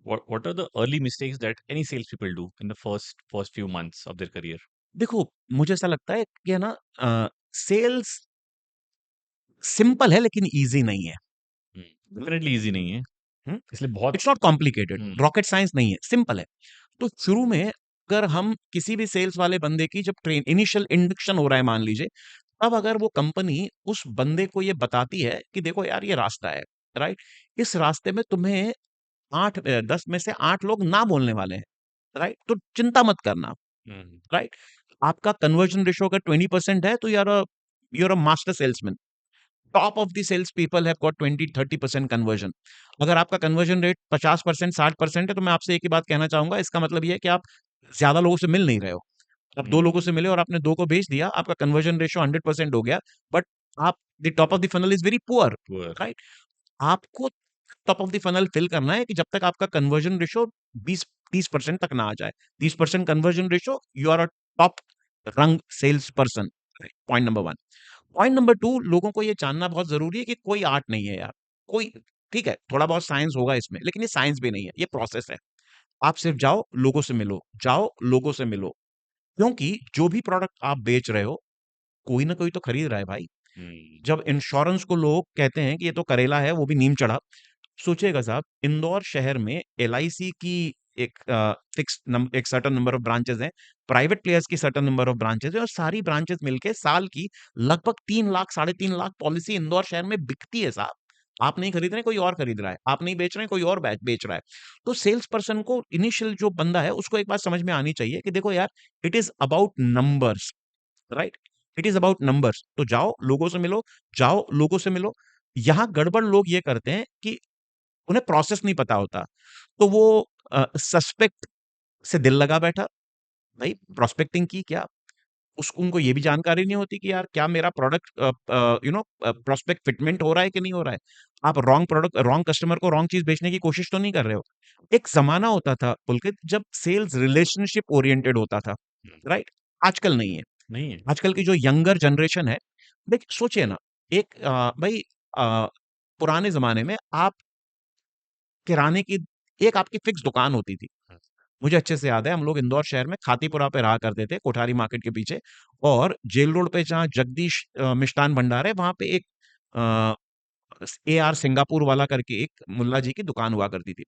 what are the early mistakes that any salespeople do in the first few months of their career? देखो, मुझे ऐसा लगता है कि है ना सेल्स सिंपल है लेकिन ईज़ी नहीं है। हुँ, डेफिनेटली इजी नहीं है, हुँ। इसलिए बहुत it's not complicated, hmm rocket science नहीं है, सिंपल है। तो शुरू में अगर हम किसी भी सेल्स वाले बंदे की जब ट्रेन इनिशियल इंडक्शन हो रहा है मान लीजिए, तब अगर वो कंपनी उस बंदे को ये बताती है कि देखो यार ये रास्ता है, राइट? इस रास्ते में तुम्हें 10 में से 8 लोग ना बोलने वाले हैं, राइट? तो चिंता मत करना, हम्म राइट? आपका कन्वर्जन रेशियो अगर 20% है तो you are a master salesman. Top of the sales people have got 20-30% conversion. अगर आपका कन्वर्जन रेट 50% 60% है तो मैं आपसे एक ही बात कहना चाहूंगा, इसका मतलब ये है कि आप ज्यादा लोगों से मिल नहीं रहे हो। आप 2 लोगों से मिले और आपने 2 को भेज दिया, आपका कन्वर्जन रेशियो 100% हो गया, बट आप the top of the funnel is very poor, poor right? आपको top of the funnel fill करना है कि जब तक आपका कन्वर्जन रेशियो 20-30% तक ना आ जाए। 30% conversion ratio, you are a top rung sales person, point number 1। Point number 2, लोगों को ये जानना बहुत ज़रूरी है कि कोई आर्ट नहीं है यार। कोई ठीक है, थोड़ा बहुत साइंस होगा इसमें, लेकिन ये साइंस भी नहीं है, ये प्रोसेस है। आप सिर्फ जाओ, लोगों से मिलो, जाओ, लोगों से मिलो। क्योंकि जो भी प्रोडक्ट आप बेच रहे हो, कोई ना कोई तो खरीद रहा है भाई। हम्म जब इंश्योरेंस को लोग कहते हैं कि ये तो करेला है, वो भी नीम चढ़ा। सोचिएगा साहब, इंदौर शहर में एलआईसी की एक एक सर्टेन नंबर ऑफ ब्रांचेस हैं, प्राइवेट प्लेयर्स की सर्टेन नंबर ऑफ ब्रांचेस हैं और सारी ब्रांचेस मिलके साल की लगभग 3 लाख, साढ़े 3 लाख पॉलिसी इंदौर शहर में बिकती है साहब। आप नहीं खरीद रहे, कोई और खरीद रहा है। आप नहीं बेच रहे, कोई और बेच रहा है। तो सेल्स पर्सन को इनिशियल जो बंदा है, उसको एक बात समझ में आनी चाहिए कि देखो यार, it is about numbers, right? It is about numbers. तो जाओ, लोगों से मिलो, जाओ, लोगों से मिलो। यहाँ गड़बड़ लोग ये करते हैं कि उन्हें प्रोसेस नहीं पता होता। तो वो सस्पेक्ट से दिल लगा बैठा, भाई प्रोस्पेक्टिंग की क्या? उसको उनको ये भी जानकारी नहीं होती कि यार क्या मेरा प्रोडक्ट प्रोस्पेक्ट फिटमेंट हो रहा है कि नहीं हो रहा है। आप रॉन्ग कस्टमर को रॉन्ग चीज़ बेचने की कोशिश तो नहीं कर रहे हो। एक ज़माना होता था पुलकित जब सेल्स रिलेशनशिप ओरिएंटेड होता था, हम्म, राइट? आजकल नहीं है। नहीं है। आजकल की जो यंगर जनरेशन है, देख सोचिए ना, एक भाई अ, पुराने ज़माने में आप किराने की एक आपकी फिक्स दुकान होती थी। मुझे अच्छे से याद है, हम लोग इंदौर शहर में खातीपुरा पे रहा करते थे, कोठारी मार्केट के पीछे। और जेल रोड पे जहाँ जगदीश मिष्ठान भंडार है, वहाँ पे एक अ, एआर सिंगापुर वाला करके एक मुल्ला जी की दुकान हुआ करती थी।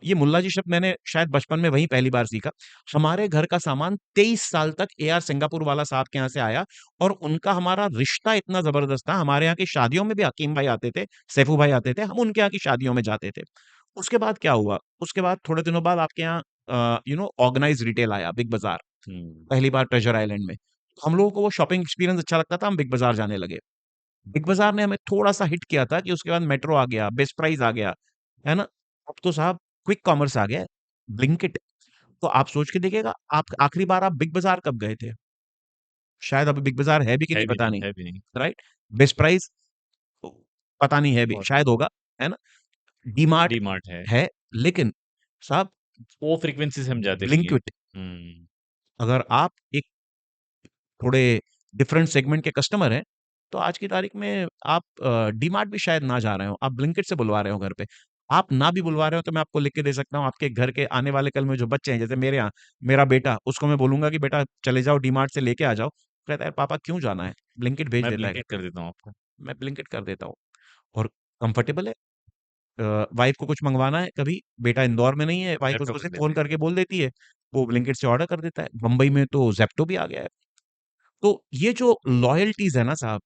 ये मुल्ला जी शब्द मैंने शायद बचपन में वहीं पहली बार सीखा। हमारे घर का सामान 23 साल तक एआर सिंगापुर वाला साहब के यहाँ से आया और उनका हमारा रिश्ता इतना ज़बरदस्त था, हमारे यहाँ की शादियों में भी हकीम भाई आते थे, सैफू भाई आते थे, हम उनके यहाँ की शादियों में जाते थे। उसके बाद क्या हुआ? उसके बाद थोड़े दिनों बाद आपके यहाँ ऑर्गेनाइज़्ड रिटेल आया, बिग बाज़ार, हम्म पहली बार ट्रेजर आइलैंड में। हम लोगों को वो शॉपिंग एक्सपीरियंस अच्छा लगता था, हम बिग बाज़ार जाने लगे। बिग बाज़ार ने हमें थोड़ा-सा हिट किया था कि उसके बाद मेट्रो आ गया, बेस्ट प्राइस आ गया, है ना? अब तो साहब क्विक कॉमर्स आ गया है, ब्लिंकिट। तो आप सोच के देखिएगा, आप आखिरी बार आप बिग बाज़ार कब गए थे? शायद अभी बिग बाज़ार है भी कि नहीं पता नहीं, है भी नहीं। राइट? बेस्ट प्राइस पता नहीं है भी, बहुत शायद होगा, है ना? डीमार्ट डी मार्ट है, है, लेकिन साहब वो फ्रीक्वेंसी से हम जाते नहीं है। ब्लिंकिट, अगर आप एक थोड़े डिफरेंट सेगमेंट के कस्टमर हैं, तो आज की तारीख में आप डीमार्ट भी शायद ना जा रहे हो, आप ब्लिंकिट से बुलवा रहे हो घर पे। आप ना भी बुलवा रहे हो तो मैं आपको लिख के दे सकता हूँ, आपके घर के आने वाले कल में जो बच्चे हैं, जैसे मेरे यहाँ, मेरा बेटा, उसको मैं बोलूँगा कि बेटा चले जाओ डीमार्ट से लेके आ जाओ। कहता है पापा क्यों जाना है? ब्लिंकिट भेज मैं देता है घर ब्लिंकिट पे। कर देता हूँ आपको। मैं ब्लिंकिट कर देता हूँ और कंफर्टेबल है। वाइफ को कुछ मँगवाना है कभी, बेटा इंदौर में नहीं है, वाइफ ज़ेप्टो उसको कर सिर्फ फ़ोन देते हैं। करके बोल देती है, वो ब्लिंकिट से ऑर्डर कर देता है। बम्बई में तो ज़ेप्टो भी आ गया है। तो ये जो लॉयल्टीज़ है ना साहब,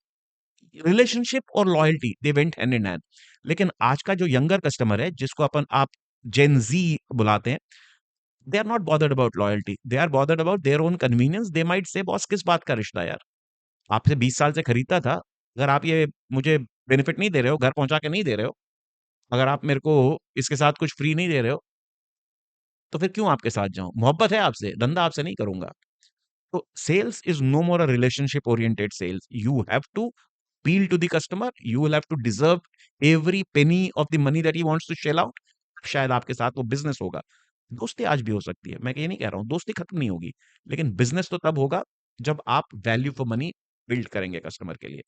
रिलेशनशिप और loyalty they went hand in hand. लेकिन आज का जो यंगर कस्टमर है जिसको आप जेन ज़ी बुलाते हैं, they are not bothered about loyalty, they are bothered about their own convenience. They might say boss किस बात का रिश्ता यार? आपसे 20 साल से खरीदता था, अगर आप ये मुझे बेनिफिट नहीं दे रहे हो, घर पहुँचा के नहीं दे रहे हो, अगर आप मेरे को इसके साथ कुछ फ्री नहीं दे रहे हो, तो फिर क्यों आपके साथ जाऊँ? मोहब्बत है आपसे, धंधा आपसे नहीं करूँगा। तो sales is no more a relationship oriented sales. You have to appeal to the customer. You will have to deserve every penny of the money that he wants to shell out. शायद आपके साथ वो business होगा। दोस्ती आज भी हो सकती है, मैं ये नहीं कह रहा हूँ, दोस्ती खत्म नहीं होगी। लेकिन बिज़नेस तो तब होगा जब आप वैल्यू फॉर मनी बिल्ड करेंगे कस्टमर के लिए।